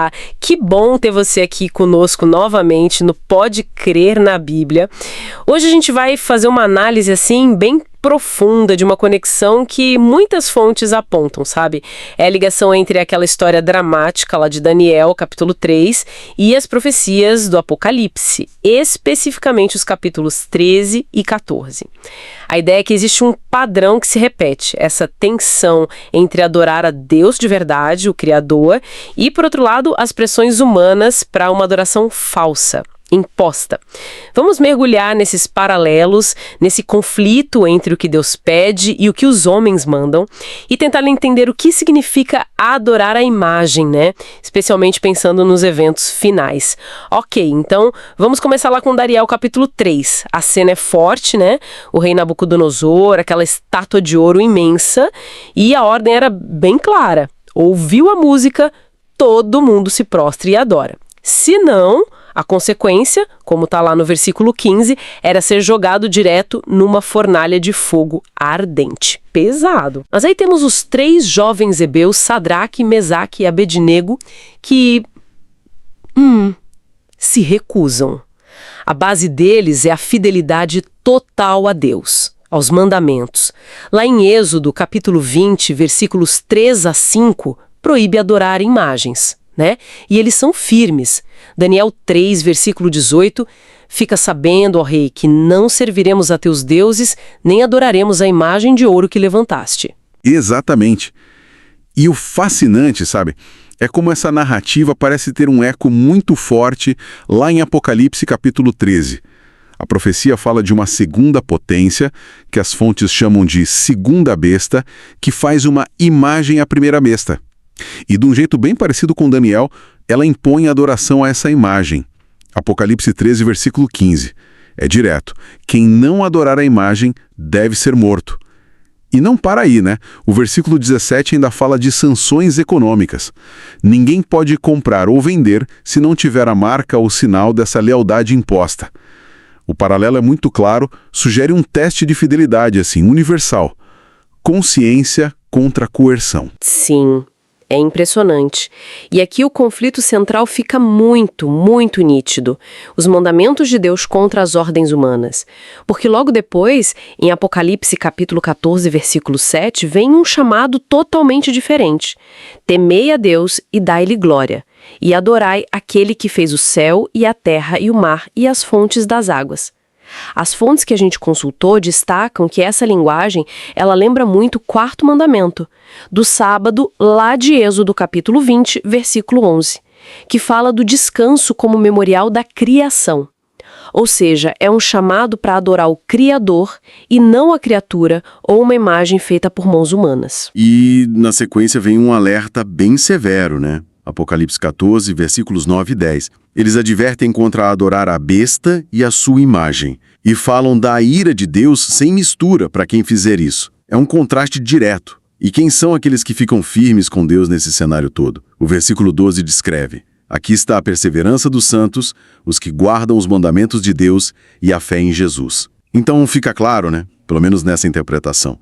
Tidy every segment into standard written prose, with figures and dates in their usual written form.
Olá! Que bom ter você aqui conosco novamente no Pode Crer na Bíblia. Hoje a gente vai fazer uma análise assim bem profunda de uma conexão que muitas fontes apontam, sabe? É a ligação entre aquela história dramática lá de Daniel, capítulo 3, e as profecias do Apocalipse, especificamente os capítulos 13 e 14. A ideia é que existe um padrão que se repete, essa tensão entre adorar a Deus de verdade, o Criador, e, por outro lado, as pressões humanas para uma adoração falsa, imposta. Vamos mergulhar nesses paralelos, nesse conflito entre o que Deus pede e o que os homens mandam, e tentar entender o que significa adorar a imagem, né? Especialmente pensando nos eventos finais. Ok, então vamos começar lá com Daniel capítulo 3. A cena é forte, né? O rei Nabucodonosor, aquela estátua de ouro imensa, e a ordem era bem clara. Ouviu a música, todo mundo se prostra e adora. Se não, a consequência, como está lá no versículo 15, era ser jogado direto numa fornalha de fogo ardente. Pesado. Mas aí temos os 3 jovens hebeus, Sadraque, Mesaque e Abednego, que se recusam. A base deles é a fidelidade total a Deus, aos mandamentos. Lá em Êxodo, capítulo 20, versículos 3 a 5, proíbe adorar imagens, né? E eles são firmes. Daniel 3, versículo 18, fica sabendo, ó rei, que não serviremos a teus deuses, nem adoraremos a imagem de ouro que levantaste. Exatamente. E o fascinante, sabe, é como essa narrativa parece ter um eco muito forte lá em Apocalipse capítulo 13. A profecia fala de uma segunda potência, que as fontes chamam de segunda besta, que faz uma imagem à primeira besta. E de um jeito bem parecido com Daniel, ela impõe adoração a essa imagem. Apocalipse 13, versículo 15. É direto. Quem não adorar a imagem deve ser morto. E não para aí, né? O versículo 17 ainda fala de sanções econômicas. Ninguém pode comprar ou vender se não tiver a marca ou sinal dessa lealdade imposta. O paralelo é muito claro, sugere um teste de fidelidade, assim, universal. Consciência contra coerção. Sim. É impressionante. E aqui o conflito central fica muito, muito nítido. Os mandamentos de Deus contra as ordens humanas. Porque logo depois, em Apocalipse capítulo 14, versículo 7, vem um chamado totalmente diferente. Temei a Deus e dai-lhe glória, e adorai aquele que fez o céu e a terra e o mar e as fontes das águas. As fontes que a gente consultou destacam que essa linguagem, ela lembra muito o 4º mandamento, do sábado, lá de Êxodo capítulo 20, versículo 11, que fala do descanso como memorial da criação. Ou seja, é um chamado para adorar o Criador e não a criatura ou uma imagem feita por mãos humanas. E na sequência vem um alerta bem severo, né? Apocalipse 14, versículos 9 e 10. Eles advertem contra adorar a besta e a sua imagem, e falam da ira de Deus sem mistura para quem fizer isso. É um contraste direto. E quem são aqueles que ficam firmes com Deus nesse cenário todo? O versículo 12 descreve: aqui está a perseverança dos santos, os que guardam os mandamentos de Deus e a fé em Jesus. Então fica claro, né? Pelo menos nessa interpretação.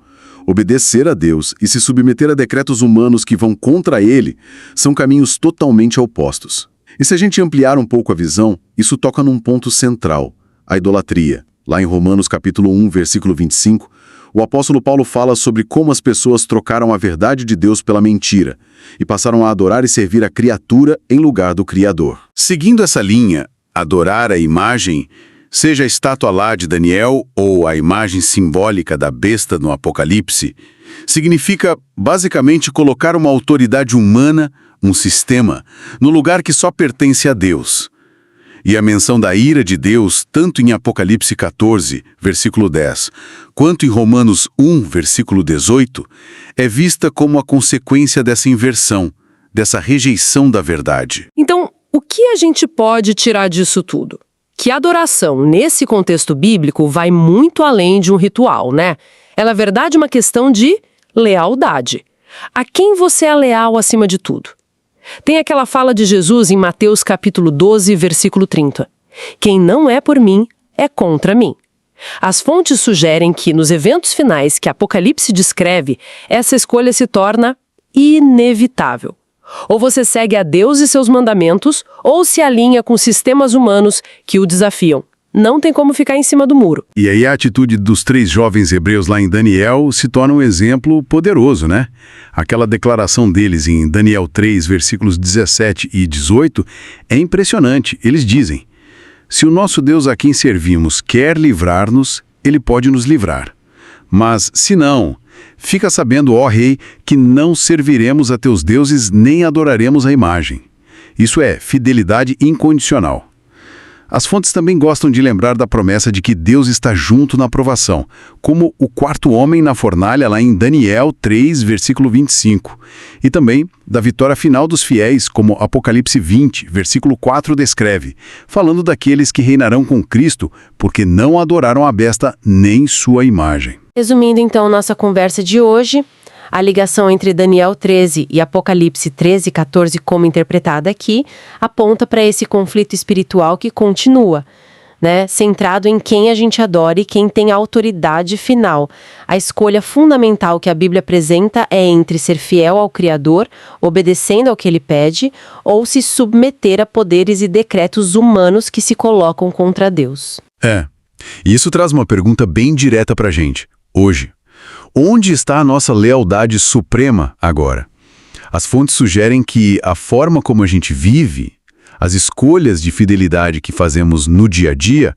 Obedecer a Deus e se submeter a decretos humanos que vão contra ele são caminhos totalmente opostos. E se a gente ampliar um pouco a visão, isso toca num ponto central, a idolatria. Lá em Romanos capítulo 1, versículo 25, o apóstolo Paulo fala sobre como as pessoas trocaram a verdade de Deus pela mentira e passaram a adorar e servir a criatura em lugar do Criador. Seguindo essa linha, adorar a imagem, seja a estátua lá de Daniel ou a imagem simbólica da besta no Apocalipse, significa basicamente colocar uma autoridade humana, um sistema, no lugar que só pertence a Deus. E a menção da ira de Deus, tanto em Apocalipse 14, versículo 10, quanto em Romanos 1, versículo 18, é vista como a consequência dessa inversão, dessa rejeição da verdade. Então, o que a gente pode tirar disso tudo? Que a adoração, nesse contexto bíblico, vai muito além de um ritual, né? Ela é, na verdade, uma questão de lealdade. A quem você é leal acima de tudo? Tem aquela fala de Jesus em Mateus capítulo 12, versículo 30. Quem não é por mim, é contra mim. As fontes sugerem que, nos eventos finais que Apocalipse descreve, essa escolha se torna inevitável. Ou você segue a Deus e seus mandamentos, ou se alinha com sistemas humanos que o desafiam. Não tem como ficar em cima do muro. E aí a atitude dos 3 jovens hebreus lá em Daniel se torna um exemplo poderoso, né? Aquela declaração deles em Daniel 3, versículos 17 e 18, é impressionante. Eles dizem: se o nosso Deus a quem servimos quer livrar-nos, ele pode nos livrar. Mas, se não, fica sabendo, ó rei, que não serviremos a teus deuses nem adoraremos a imagem. Isso é fidelidade incondicional. As fontes também gostam de lembrar da promessa de que Deus está junto na provação, como o 4º homem na fornalha lá em Daniel 3, versículo 25. E também da vitória final dos fiéis, como Apocalipse 20, versículo 4 descreve, falando daqueles que reinarão com Cristo, porque não adoraram a besta nem sua imagem. Resumindo então nossa conversa de hoje, a ligação entre Daniel 13 e Apocalipse 13, 14, como interpretada aqui, aponta para esse conflito espiritual que continua, né? Centrado em quem a gente adora e quem tem a autoridade final. A escolha fundamental que a Bíblia apresenta é entre ser fiel ao Criador, obedecendo ao que ele pede, ou se submeter a poderes e decretos humanos que se colocam contra Deus. E isso traz uma pergunta bem direta para a gente, hoje. Onde está a nossa lealdade suprema agora? As fontes sugerem que a forma como a gente vive, as escolhas de fidelidade que fazemos no dia a dia,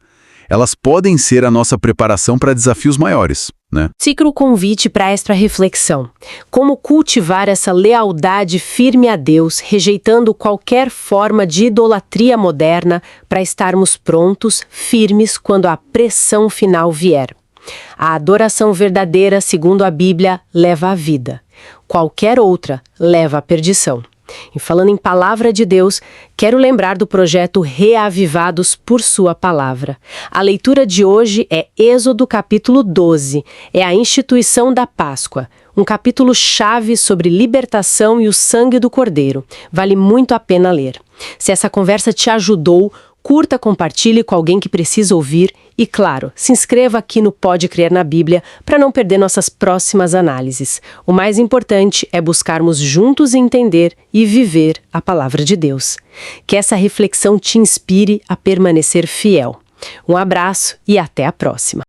elas podem ser a nossa preparação para desafios maiores, né? Fica o convite para esta reflexão. Como cultivar essa lealdade firme a Deus, rejeitando qualquer forma de idolatria moderna para estarmos prontos, firmes quando a pressão final vier. A adoração verdadeira, segundo a Bíblia, leva à vida. Qualquer outra leva à perdição. E falando em Palavra de Deus, quero lembrar do projeto Reavivados por Sua Palavra. A leitura de hoje é Êxodo capítulo 12, é a instituição da Páscoa. Um capítulo-chave sobre libertação e o sangue do Cordeiro. Vale muito a pena ler. Se essa conversa te ajudou, curta, compartilhe com alguém que precisa ouvir e, claro, se inscreva aqui no Pode Crer na Bíblia para não perder nossas próximas análises. O mais importante é buscarmos juntos entender e viver a Palavra de Deus. Que essa reflexão te inspire a permanecer fiel. Um abraço e até a próxima.